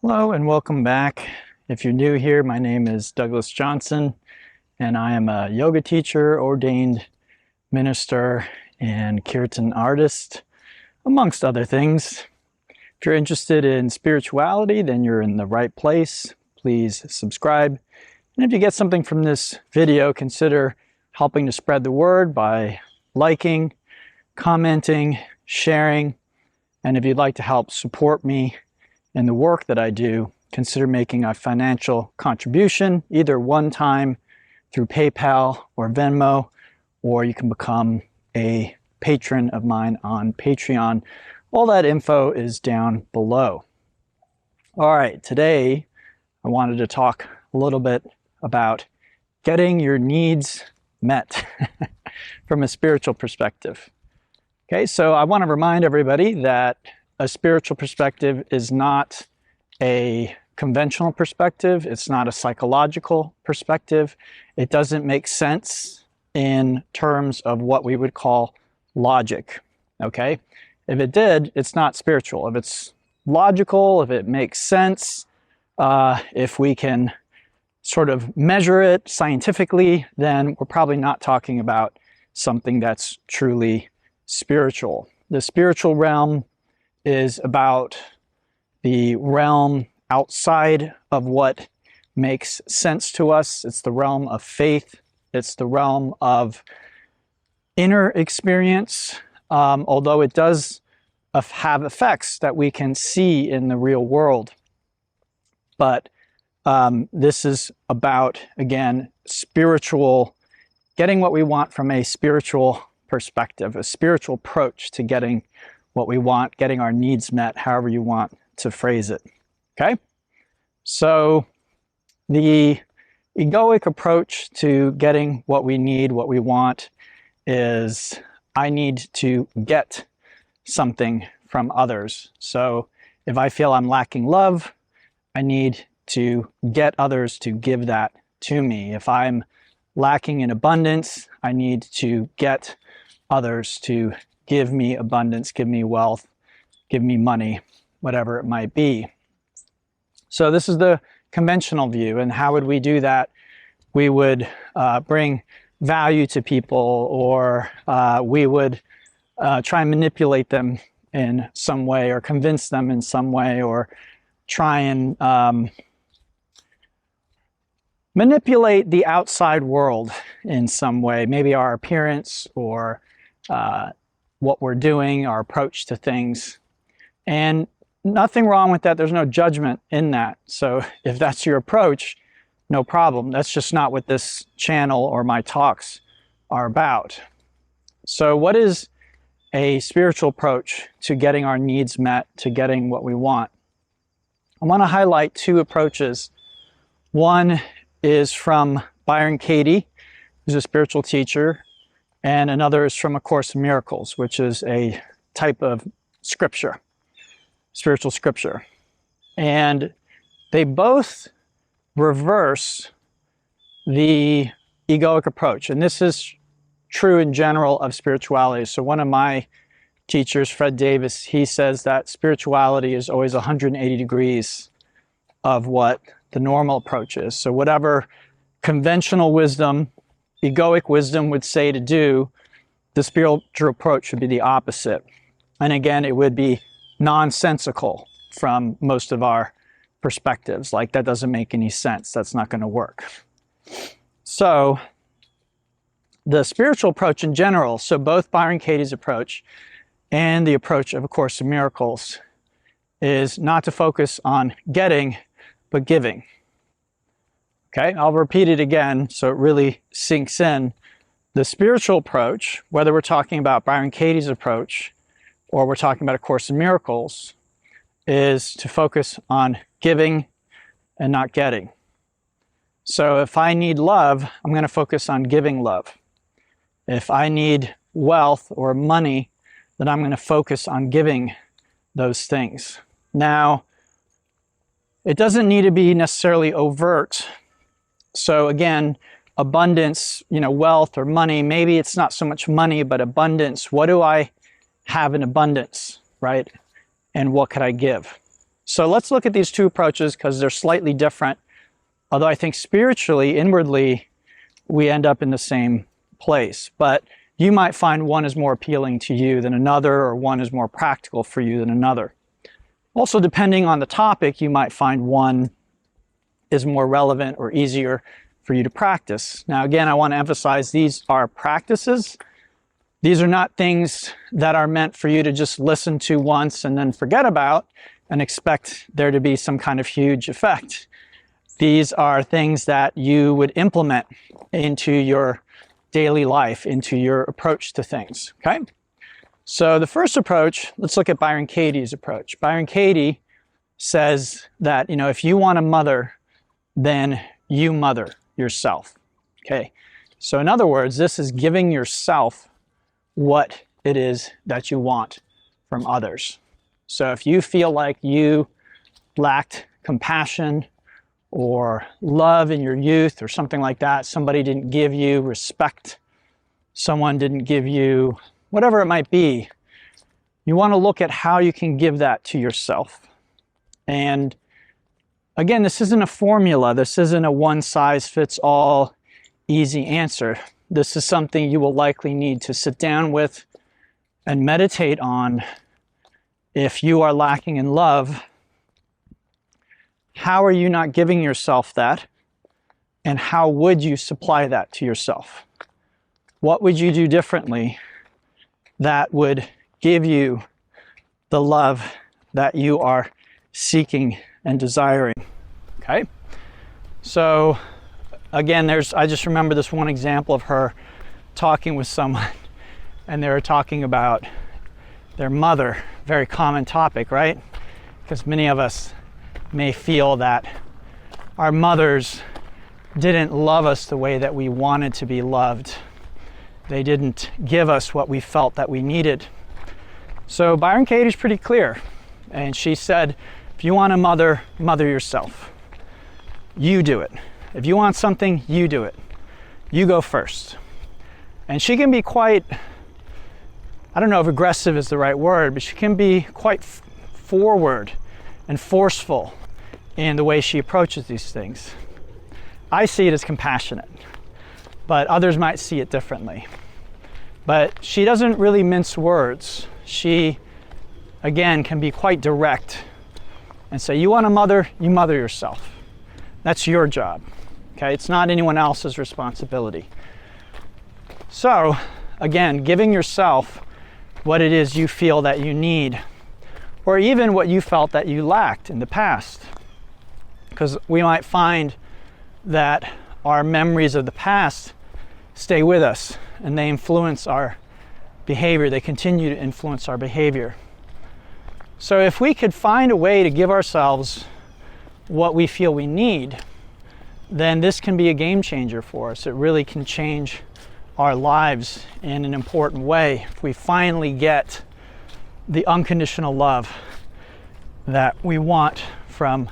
Hello and welcome back. If you're new here, my name is Douglas Johnson and I am a yoga teacher, ordained minister, and kirtan artist, amongst other things. If you're interested in spirituality, then you're in the right place. Please subscribe. And if you get something from this video, consider helping to spread the word by liking, commenting, sharing. And if you'd like to help support me in the work that I do, consider making a financial contribution, either one time through PayPal or Venmo, or you can become a patron of mine on Patreon. All that info is down below. All right, today I wanted to talk a little bit about getting your needs met from a spiritual perspective. Okay, so I want to remind everybody that a spiritual perspective is not a conventional perspective. It's not a psychological perspective. It doesn't make sense in terms of what we would call logic. Okay? If it did, it's not spiritual. If it's logical, if it makes sense, if we can sort of measure it scientifically, then we're probably not talking about something that's truly spiritual. The spiritual realm is about the realm outside of what makes sense to us. It's the realm of faith. It's the realm of inner experience, although it does have effects that we can see in the real world. But this is about, again, spiritual, getting what we want from a spiritual perspective, a spiritual approach to getting what we want, getting our needs met, however you want to phrase it. Okay? So the egoic approach to getting what we need, what we want, is I need to get something from others. So if I feel I'm lacking love, I need to get others to give that to me. If I'm lacking in abundance, I need to get others to give me abundance, give me wealth, give me money, whatever it might be. So this is the conventional view. And how would we do that? We would bring value to people, or we would try and manipulate them in some way, or convince them in some way, or try and manipulate the outside world in some way, maybe our appearance or what we're doing, our approach to things. And nothing wrong with that. There's no judgment in that. So if that's your approach, no problem. That's just not what this channel or my talks are about. So what is a spiritual approach to getting our needs met, to getting what we want? I want to highlight two approaches. One is from Byron Katie, who's a spiritual teacher, and another is from A Course in Miracles, which is a type of scripture, spiritual scripture. And they both reverse the egoic approach. And this is true in general of spirituality. So one of my teachers, Fred Davis, he says that spirituality is always 180 degrees of what the normal approach is. So whatever conventional wisdom, egoic wisdom would say to do, the spiritual approach should be the opposite. And again, it would be nonsensical from most of our perspectives. Like, that doesn't make any sense. That's not going to work. So the spiritual approach in general, so both Byron Katie's approach and the approach of A Course in Miracles, is not to focus on getting, but giving. Okay, I'll repeat it again so it really sinks in. The spiritual approach, whether we're talking about Byron Katie's approach or we're talking about A Course in Miracles, is to focus on giving and not getting. So if I need love, I'm going to focus on giving love. If I need wealth or money, then I'm going to focus on giving those things. Now, it doesn't need to be necessarily overt. So again, abundance, wealth or money, maybe it's not so much money, but abundance. What do I have in abundance, right? And what could I give? So let's look at these two approaches because they're slightly different. Although I think spiritually, inwardly, we end up in the same place. But you might find one is more appealing to you than another, or one is more practical for you than another. Also, depending on the topic, you might find one is more relevant or easier for you to practice. Now, again, I want to emphasize these are practices. These are not things that are meant for you to just listen to once and then forget about and expect there to be some kind of huge effect. These are things that you would implement into your daily life, into your approach to things, okay? So the first approach, let's look at Byron Katie's approach. Byron Katie says that, if you want to mother, then you mother yourself, okay? So in other words, this is giving yourself what it is that you want from others. So if you feel like you lacked compassion or love in your youth or something like that, somebody didn't give you respect, someone didn't give you whatever it might be, you want to look at how you can give that to yourself. And again, this isn't a formula. This isn't a one-size-fits-all easy answer. This is something you will likely need to sit down with and meditate on. If you are lacking in love, how are you not giving yourself that? And how would you supply that to yourself? What would you do differently that would give you the love that you are seeking and desiring? Okay? So again, I just remember this one example of her talking with someone, and they were talking about their mother. Very common topic, right? Because many of us may feel that our mothers didn't love us the way that we wanted to be loved. They didn't give us what we felt that we needed. So Byron Katie's pretty clear. And she said, if you want to mother yourself. You do it. If you want something, you do it. You go first. And she can be quite, I don't know if aggressive is the right word, but she can be quite forward and forceful in the way she approaches these things. I see it as compassionate, but others might see it differently. But she doesn't really mince words. She, again, can be quite direct and say, you want to mother, you mother yourself. That's your job, okay? It's not anyone else's responsibility. So, again, giving yourself what it is you feel that you need, or even what you felt that you lacked in the past. Because we might find that our memories of the past stay with us and they influence our behavior. They continue to influence our behavior. So if we could find a way to give ourselves what we feel we need, then this can be a game changer for us. It really can change our lives in an important way if we finally get the unconditional love that we want from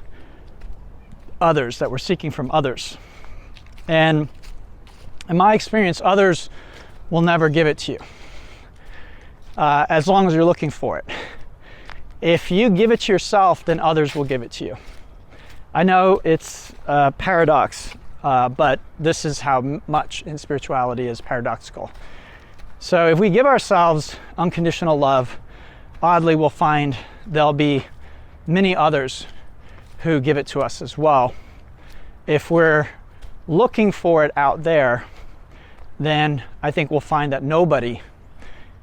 others, that we're seeking from others. And in my experience, others will never give it to you as long as you're looking for it. If you give it to yourself, then others will give it to you. I know it's a paradox, but this is how much in spirituality is paradoxical. So if we give ourselves unconditional love, oddly we'll find there'll be many others who give it to us as well. If we're looking for it out there, then I think we'll find that nobody,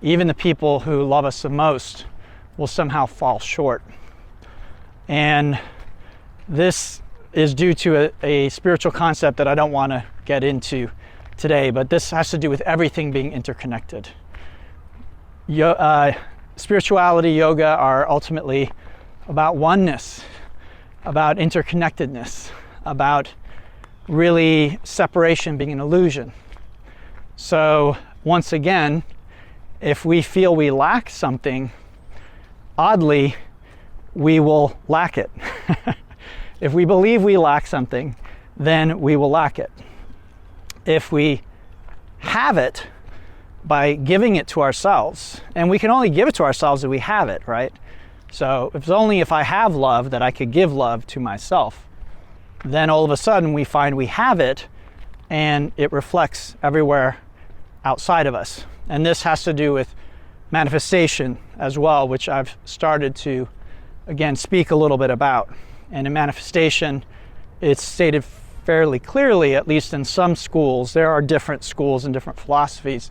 even the people who love us the most, will somehow fall short. And this is due to a spiritual concept that I don't want to get into today, but this has to do with everything being interconnected. Spirituality, yoga are ultimately about oneness, about interconnectedness, about really separation being an illusion. So once again, if we feel we lack something, oddly, we will lack it. If we believe we lack something, then we will lack it. If we have it by giving it to ourselves, and we can only give it to ourselves if we have it, right? So it's only if I have love that I could give love to myself. Then all of a sudden we find we have it, and it reflects everywhere outside of us. And this has to do with manifestation as well, which I've started to, again, speak a little bit about. And in manifestation, it's stated fairly clearly, at least in some schools. There are different schools and different philosophies,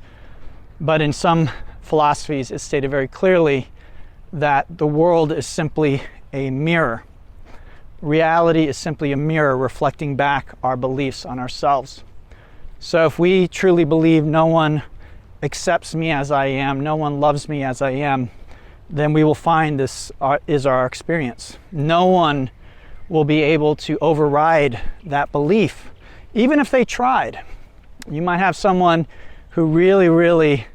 but in some philosophies it's stated very clearly that the world is simply a mirror. Reality is simply a mirror reflecting back our beliefs on ourselves. So if we truly believe no one accepts me as I am, no one loves me as I am, then we will find this is our experience. No one will be able to override that belief, even if they tried. You might have someone who really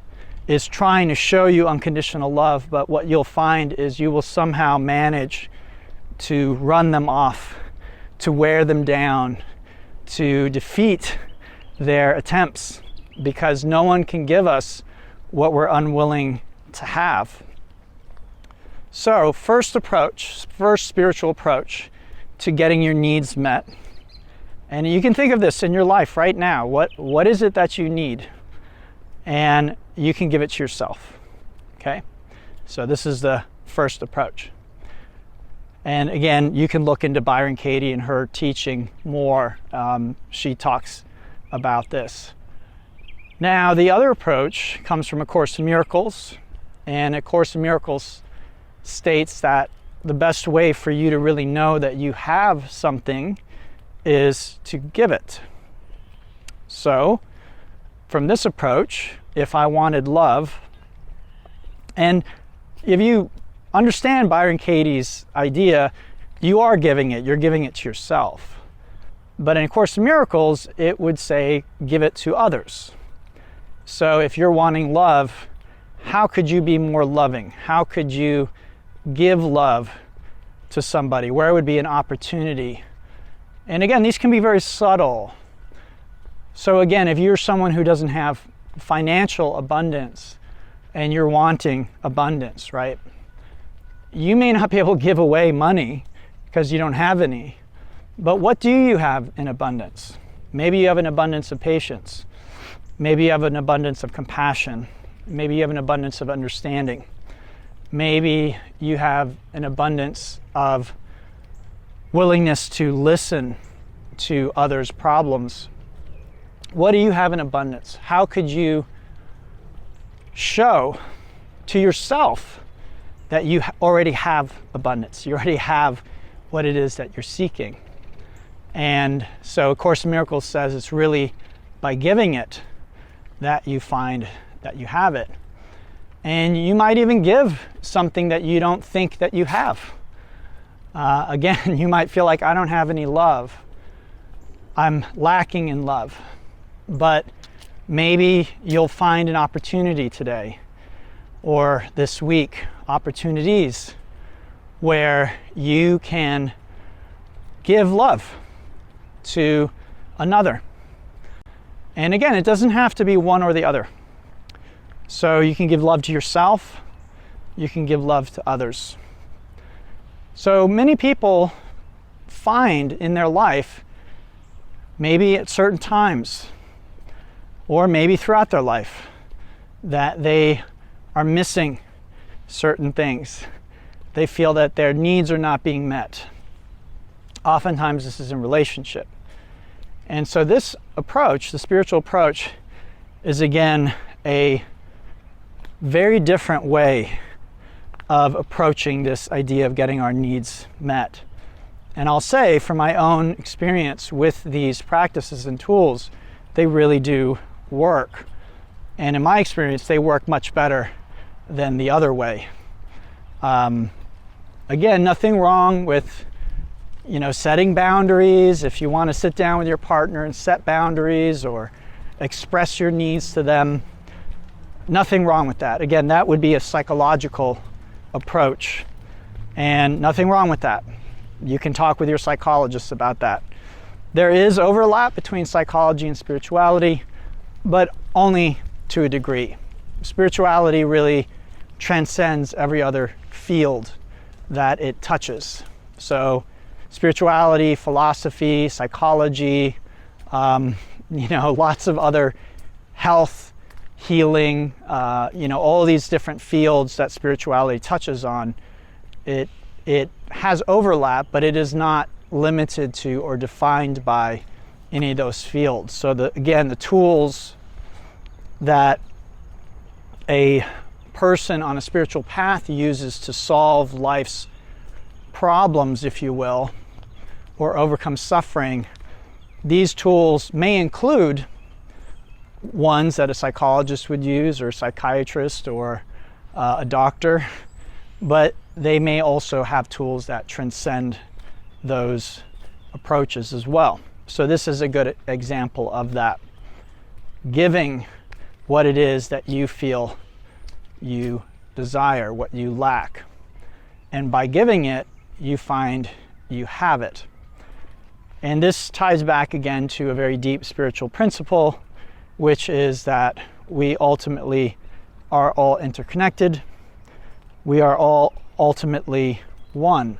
is trying to show you unconditional love, but what you'll find is you will somehow manage to run them off, to wear them down, to defeat their attempts, because no one can give us what we're unwilling to have. So first spiritual approach to getting your needs met. And you can think of this in your life right now. What is it that you need? And you can give it to yourself. Okay? So this is the first approach. And again, you can look into Byron Katie and her teaching more. She talks about this. Now, the other approach comes from A Course in Miracles. And A Course in Miracles states that the best way for you to really know that you have something is to give it. So, from this approach, if I wanted love, and if you understand Byron Katie's idea, you are giving it. You're giving it to yourself. But in A Course in Miracles, it would say, give it to others. So if you're wanting love, how could you be more loving? How could you give love to somebody? Where would be an opportunity? And again, these can be very subtle. So again, if you're someone who doesn't have financial abundance and you're wanting abundance, right? You may not be able to give away money because you don't have any. But what do you have in abundance? Maybe you have an abundance of patience. Maybe you have an abundance of compassion. Maybe you have an abundance of understanding. Maybe you have an abundance of willingness to listen to others' problems. What do you have in abundance? How could you show to yourself that you already have abundance? You already have what it is that you're seeking. And so A Course in Miracles says it's really by giving it that you find that you have it. And you might even give something that you don't think that you have. Again, you might feel like, I don't have any love. I'm lacking in love. But maybe you'll find an opportunity today or this week, opportunities where you can give love to another. And again, it doesn't have to be one or the other. So you can give love to yourself, you can give love to others. So many people find in their life, maybe at certain times, or maybe throughout their life, that they are missing certain things. They feel that their needs are not being met. Oftentimes this is in relationship. And so this approach, the spiritual approach, is again a very different way of approaching this idea of getting our needs met. And I'll say, from my own experience with these practices and tools, they really do work. And in my experience, they work much better than the other way. Again, nothing wrong with, setting boundaries. If you want to sit down with your partner and set boundaries or express your needs to them, nothing wrong with that. Again, that would be a psychological approach, and nothing wrong with that. You can talk with your psychologist about that. There is overlap between psychology and spirituality, but only to a degree. Spirituality really transcends every other field that it touches. So spirituality, philosophy, psychology, lots of other health, healing, all these different fields that spirituality touches on. It has overlap, but it is not limited to or defined by any of those fields. So the tools that a person on a spiritual path uses to solve life's problems, if you will, or overcome suffering, these tools may include ones that a psychologist would use, or a psychiatrist, or a doctor, but they may also have tools that transcend those approaches as well. So this is a good example of that. Giving what it is that you feel you desire, what you lack. And by giving it, you find you have it. And this ties back again to a very deep spiritual principle, which is that we ultimately are all interconnected. We are all ultimately one.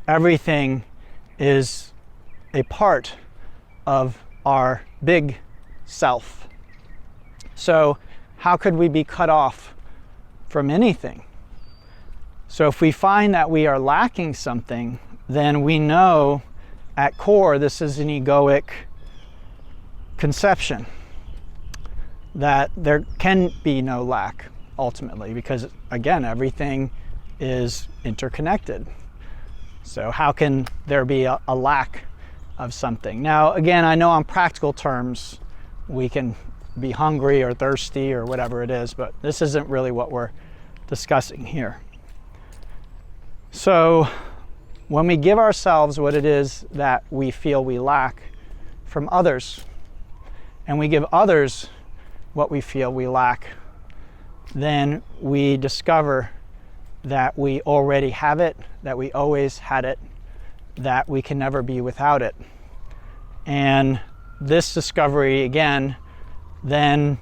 Everything is a part of our big self. So how could we be cut off from anything? So if we find that we are lacking something, then we know at core this is an egoic conception, that there can be no lack ultimately, because again, everything is interconnected. So how can there be a lack of something? Now, again, I know on practical terms we can be hungry or thirsty or whatever it is, but this isn't really what we're discussing here. So when we give ourselves what it is that we feel we lack from others, and we give others what we feel we lack, then we discover that we already have it, that we always had it, that we can never be without it. And this discovery, again, then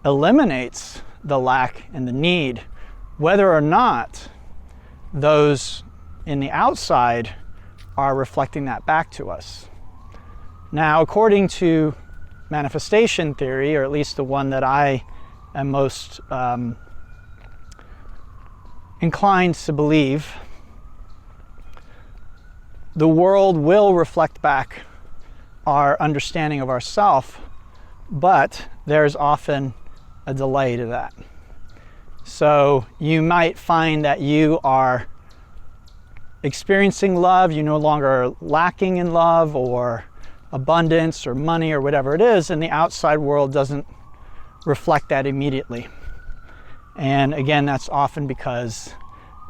eliminates the lack and the need, whether or not those in the outside are reflecting that back to us. Now, according to manifestation theory, or at least the one that I am most inclined to believe, the world will reflect back our understanding of ourself, but there's often a delay to that. So you might find that you are experiencing love, you no longer are lacking in love or abundance or money or whatever it is, and the outside world doesn't reflect that immediately. And again, that's often because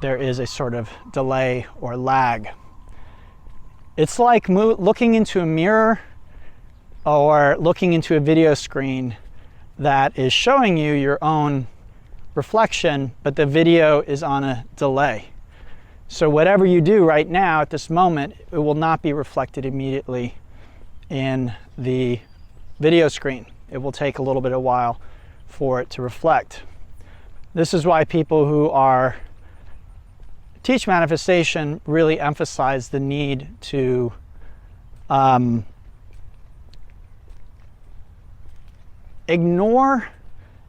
there is a sort of delay or lag. It's like looking into a mirror or looking into a video screen that is showing you your own reflection, but the video is on a delay. So whatever you do right now at this moment, it will not be reflected immediately in the video screen. It will take a little bit of while for it to reflect. This is why people who teach manifestation really emphasize the need to ignore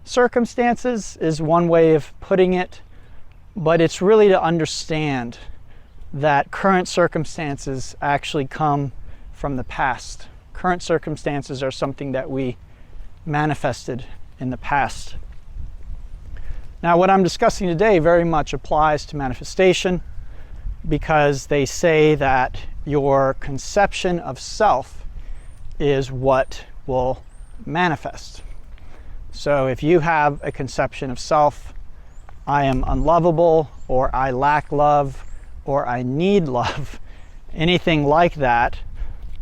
circumstances, is one way of putting it, but it's really to understand that current circumstances actually come from the past. Current circumstances are something that we manifested in the past. Now, what I'm discussing today very much applies to manifestation, because they say that your conception of self is what will manifest. So if you have a conception of self, I am unlovable, or I lack love, or I need love, anything like that,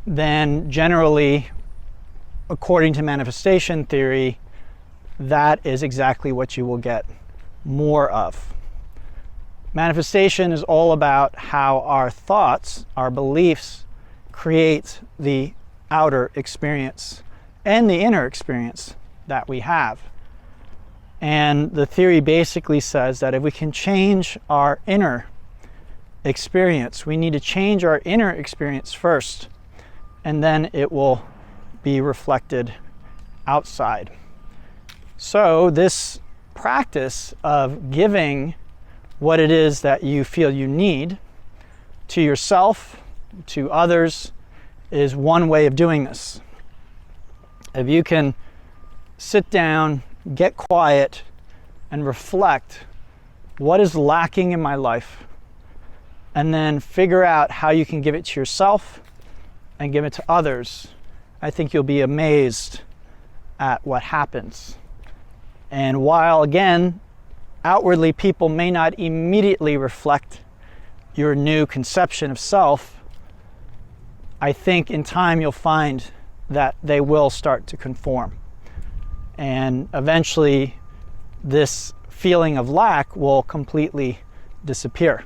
then generally, according to manifestation theory, that is exactly what you will get more of. Manifestation is all about how our thoughts, our beliefs, create the outer experience and the inner experience that we have. And the theory basically says that if we can change our inner experience, we need to change our inner experience first, and then it will be reflected outside. So this practice of giving what it is that you feel you need to yourself, to others, is one way of doing this. If you can sit down, get quiet, and reflect what is lacking in my life, and then figure out how you can give it to yourself and give it to others, I think you'll be amazed at what happens. And while, again, outwardly people may not immediately reflect your new conception of self, I think in time you'll find that they will start to conform. And eventually this feeling of lack will completely disappear.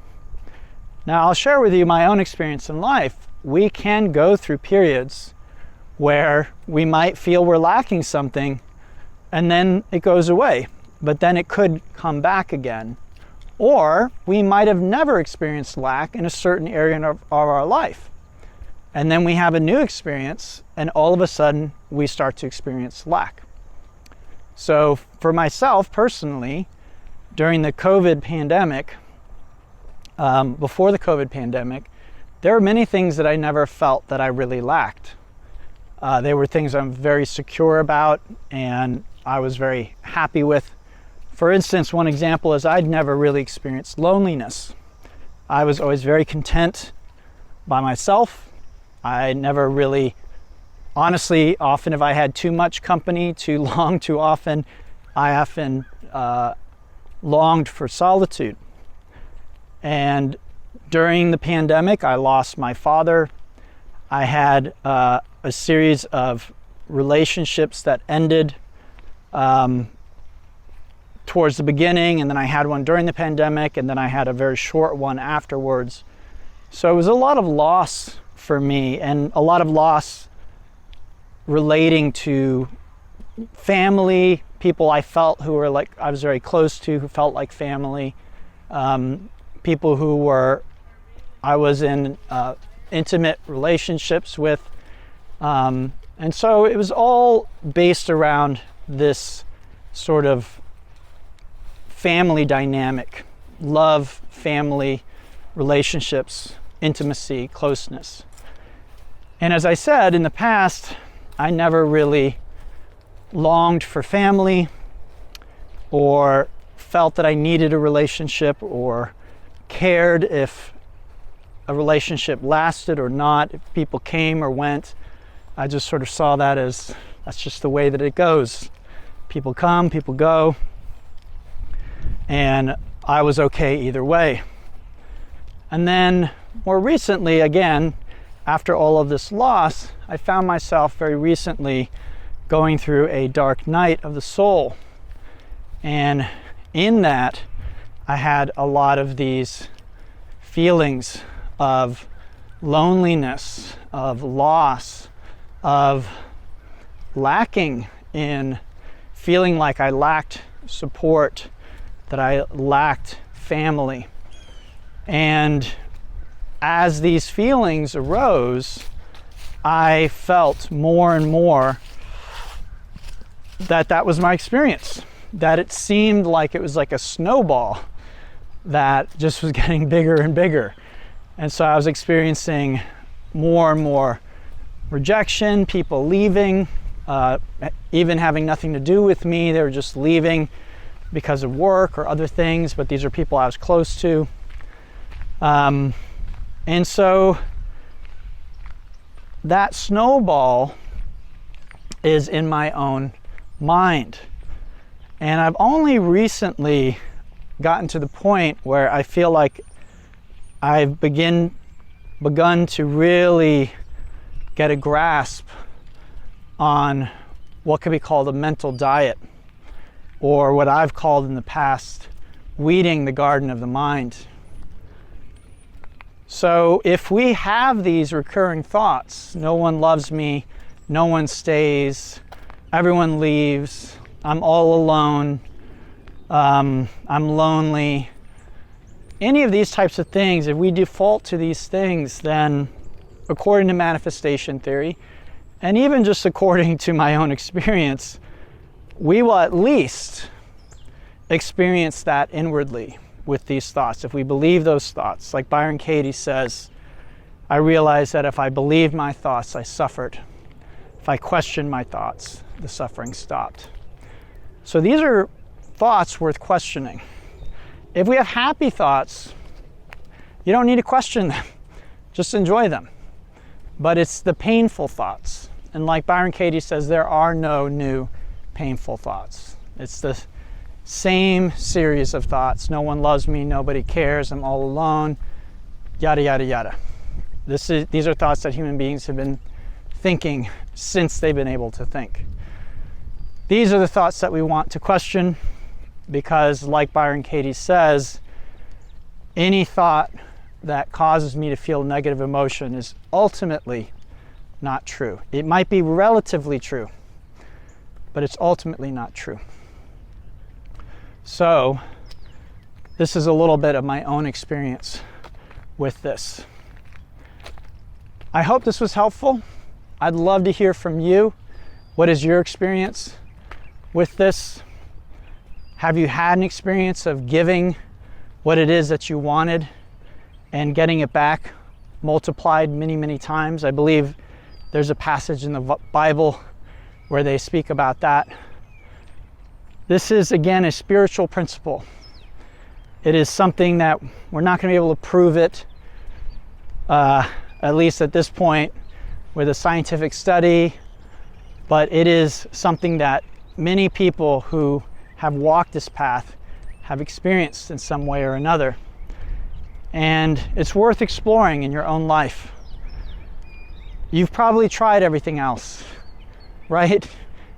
Now, I'll share with you my own experience in life. We can go through periods where we might feel we're lacking something and then it goes away, but then it could come back again. Or we might have never experienced lack in a certain area of our life. And then we have a new experience and all of a sudden we start to experience lack. So for myself personally, during the COVID pandemic, before the COVID pandemic, there were many things that I never felt that I really lacked. They were things I'm very secure about and I was very happy with. For instance, one example is I'd never really experienced loneliness. I was always very content by myself. I never really, honestly, often if I had too much company, too long, too often, I often longed for solitude. And during the pandemic, I lost my father. I had a series of relationships that ended towards the beginning, and then I had one during the pandemic, and then I had a very short one afterwards. So it was a lot of loss for me, and a lot of loss relating to family, people I felt who were like, I was very close to, who felt like family, people who I was in intimate relationships with. And so it was all based around this sort of family dynamic, love, family, relationships, intimacy, closeness. And as I said, in the past, I never really longed for family or felt that I needed a relationship or cared if a relationship lasted or not, if people came or went. I just sort of saw that as that's just the way that it goes. People come, people go, and I was okay either way. And then more recently, again, after all of this loss, I found myself very recently going through a dark night of the soul. And in that, I had a lot of these feelings of loneliness, of loss, of lacking in feeling like I lacked support, that I lacked family. And as these feelings arose, I felt more and more that was my experience, that it seemed like it was like a snowball that just was getting bigger and bigger. And so I was experiencing more and more rejection, people leaving, even having nothing to do with me. They were just leaving because of work or other things, but these are people I was close to. And so that snowball is in my own mind. And I've only recently gotten to the point where I feel like I've begun to really get a grasp on what could be called a mental diet, or what I've called in the past weeding the garden of the mind. So if we have these recurring thoughts, no one loves me, no one stays, everyone leaves, I'm all alone, I'm lonely. Any of these types of things, if we default to these things, then according to manifestation theory, and even just according to my own experience, we will at least experience that inwardly with these thoughts. If we believe those thoughts, like Byron Katie says, I realized that if I believed my thoughts, I suffered. If I questioned my thoughts, the suffering stopped. So these are thoughts worth questioning. If we have happy thoughts, you don't need to question them. Just enjoy them. But it's the painful thoughts. And like Byron Katie says, there are no new painful thoughts. It's the same series of thoughts. No one loves me, nobody cares, I'm all alone, yada, yada, yada. These are thoughts that human beings have been thinking since they've been able to think. These are the thoughts that we want to question, because like Byron Katie says, any thought that causes me to feel negative emotion is ultimately not true. It might be relatively true, but it's ultimately not true. So this is a little bit of my own experience with this. I hope this was helpful. I'd love to hear from you. What is your experience with this? Have you had an experience of giving what it is that you wanted and getting it back multiplied many, many times? I believe there's a passage in the Bible where they speak about that. This is, again, a spiritual principle. It is something that we're not going to be able to prove it, at least at this point, with a scientific study, but it is something that many people who have walked this path have experienced in some way or another. And it's worth exploring in your own life. You've probably tried everything else, right?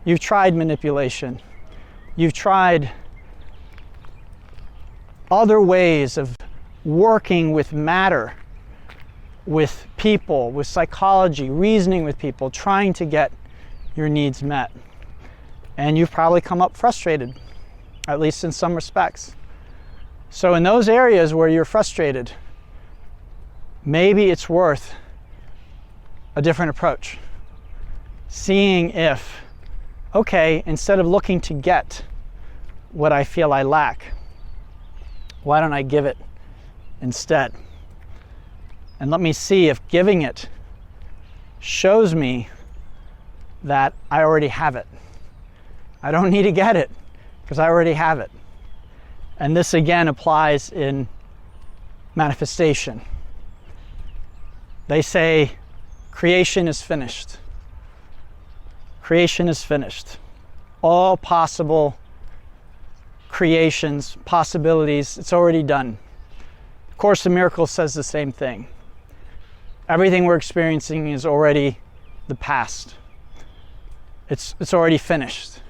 You've tried manipulation. You've tried other ways of working with matter, with people, with psychology, reasoning with people, trying to get your needs met. And you've probably come up frustrated, at least in some respects. So in those areas where you're frustrated, maybe it's worth a different approach. Seeing if, okay, instead of looking to get what I feel I lack, why don't I give it instead? And let me see if giving it shows me that I already have it. I don't need to get it because I already have it. And this again applies in manifestation. They say creation is finished. Creation is finished. All possible creations, possibilities, it's already done. Course in Miracles says the same thing. Everything we're experiencing is already the past. It's already finished.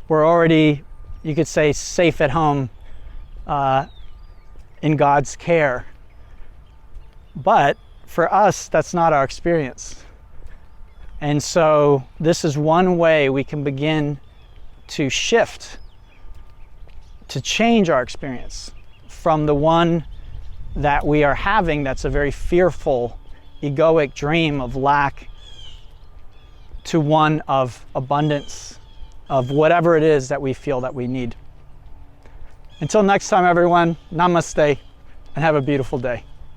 We're already, you could say, safe at home in God's care. But for us, that's not our experience. And so this is one way we can begin to shift, to change our experience from the one that we are having that's a very fearful, egoic dream of lack to one of abundance, of whatever it is that we feel that we need. Until next time, everyone, namaste, and have a beautiful day.